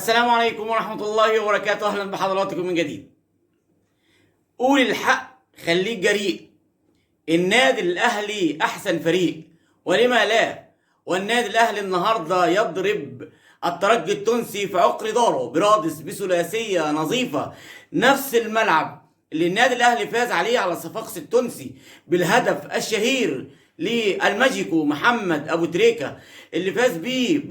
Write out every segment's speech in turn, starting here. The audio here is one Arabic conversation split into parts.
السلام عليكم ورحمة الله وبركاته. أهلا بحضراتكم من جديد. قول الحق خليك جريء. النادي الأهلي أحسن فريق، ولما لا؟ والنادي الأهلي النهاردة يضرب الترجي التونسي في عقر داره برادس بثلاثية نظيفة، نفس الملعب اللي النادي الأهلي فاز عليه على صفاقس التونسي بالهدف الشهير للماجيكو محمد أبو تريكة اللي فاز بيه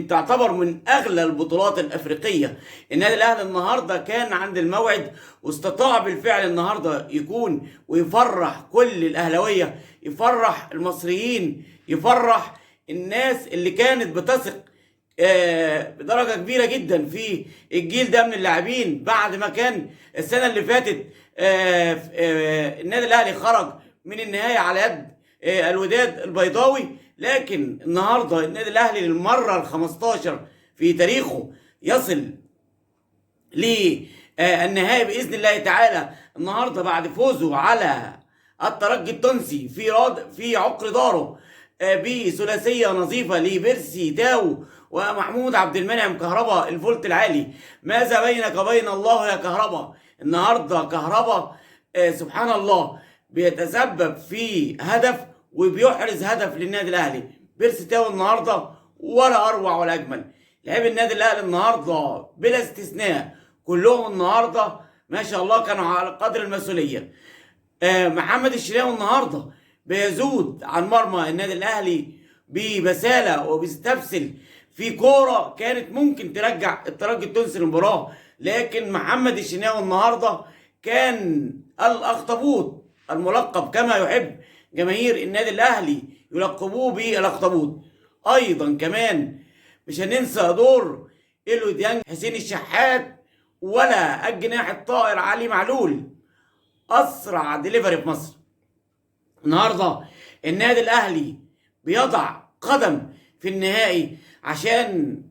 تعتبر من أغلى البطولات الأفريقية. النادي الأهلي النهاردة كان عند الموعد واستطاع بالفعل النهاردة يكون ويفرح كل الأهلاوية، يفرح المصريين، يفرح الناس اللي كانت بتثق بدرجة كبيرة جدا في الجيل ده من اللاعبين بعد ما كان السنة اللي فاتت النادي الأهلي خرج من النهاية على يد الوداد البيضاوي. لكن النهارده النادي الاهلي للمره ال15 في تاريخه يصل للنهايه باذن الله تعالى النهارده بعد فوزه على الترجي التونسي في عقر داره بثلاثيه نظيفه لبيرسي تاو ومحمود عبد المنعم كهربا الفولت العالي. ماذا بينك وبين الله يا كهربا؟ النهارده كهربا سبحان الله بيتسبب في هدف وبيحرز هدف للنادي الاهلي. بيرسي تاو النهارده ولا اروع ولا اجمل. لاعبي النادي الاهلي النهارده بلا استثناء كلهم النهارده ما شاء الله كانوا على قدر المسؤوليه. محمد الشناوي النهارده بيزود عن مرمى النادي الاهلي ببساله وبيستبسل في كوره كانت ممكن ترجع الترجي التونسي للمباراه، لكن محمد الشناوي النهارده كان الاخطبوط الملقب كما يحب جماهير النادي الاهلي يلقبوه بالاخطبوط. ايضا كمان مش هننسى دور إلو ديانج، حسين الشحات، ولا الجناح الطائر علي معلول، اسرع ديليفري في مصر. النهارده النادي الاهلي بيضع قدم في النهائي عشان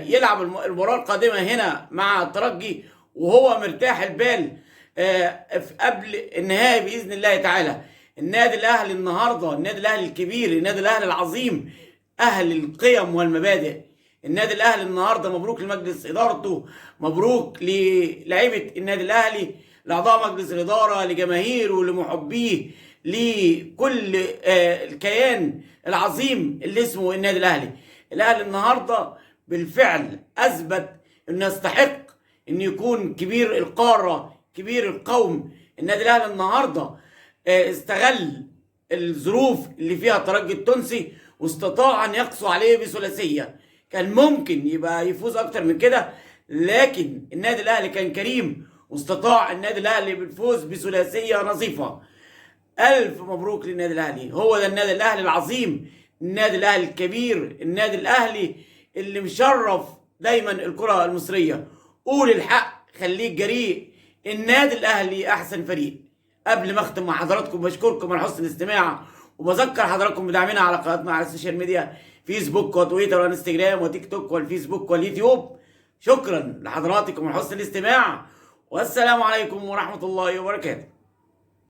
يلعب المباراه القادمه هنا مع الترجي وهو مرتاح البال قبل النهائي باذن الله تعالى. النادي الاهلي النهارده النادي الاهلي الكبير، النادي الاهلي العظيم، اهل القيم والمبادئ. النادي الاهلي النهارده مبروك لمجلس ادارته، مبروك للاعيبه النادي الاهلي، لاعضاء مجلس الاداره، لجماهيره، لمحبيه، لكل الكيان العظيم اللي اسمه النادي الاهلي. الاهلي النهارده بالفعل اثبت انه يستحق انه يكون كبير القاره، كبير القوم. النادي الاهلي النهارده استغل الظروف اللي فيها الترجي التونسي واستطاع ان يقسو عليه بثلاثيه. كان ممكن يبقى يفوز اكتر من كده، لكن النادي الاهلي كان كريم واستطاع النادي الاهلي بالفوز بثلاثيه نظيفه. الف مبروك للنادي الاهلي. هو ده النادي الاهلي العظيم، النادي الاهلي الكبير، النادي الاهلي اللي مشرف دايما الكره المصريه. قول الحق خليك جريء. النادي الاهلي احسن فريق. قبل ما اختم مع حضراتكم بشكركم على حسن الاستماع، وبذكر حضراتكم بدعمنا على قناتنا على السوشيال ميديا، فيسبوك وتويتر وانستجرام وتيك توك والفيسبوك واليوتيوب. شكرا لحضراتكم على حسن الاستماع، والسلام عليكم ورحمة الله وبركاته.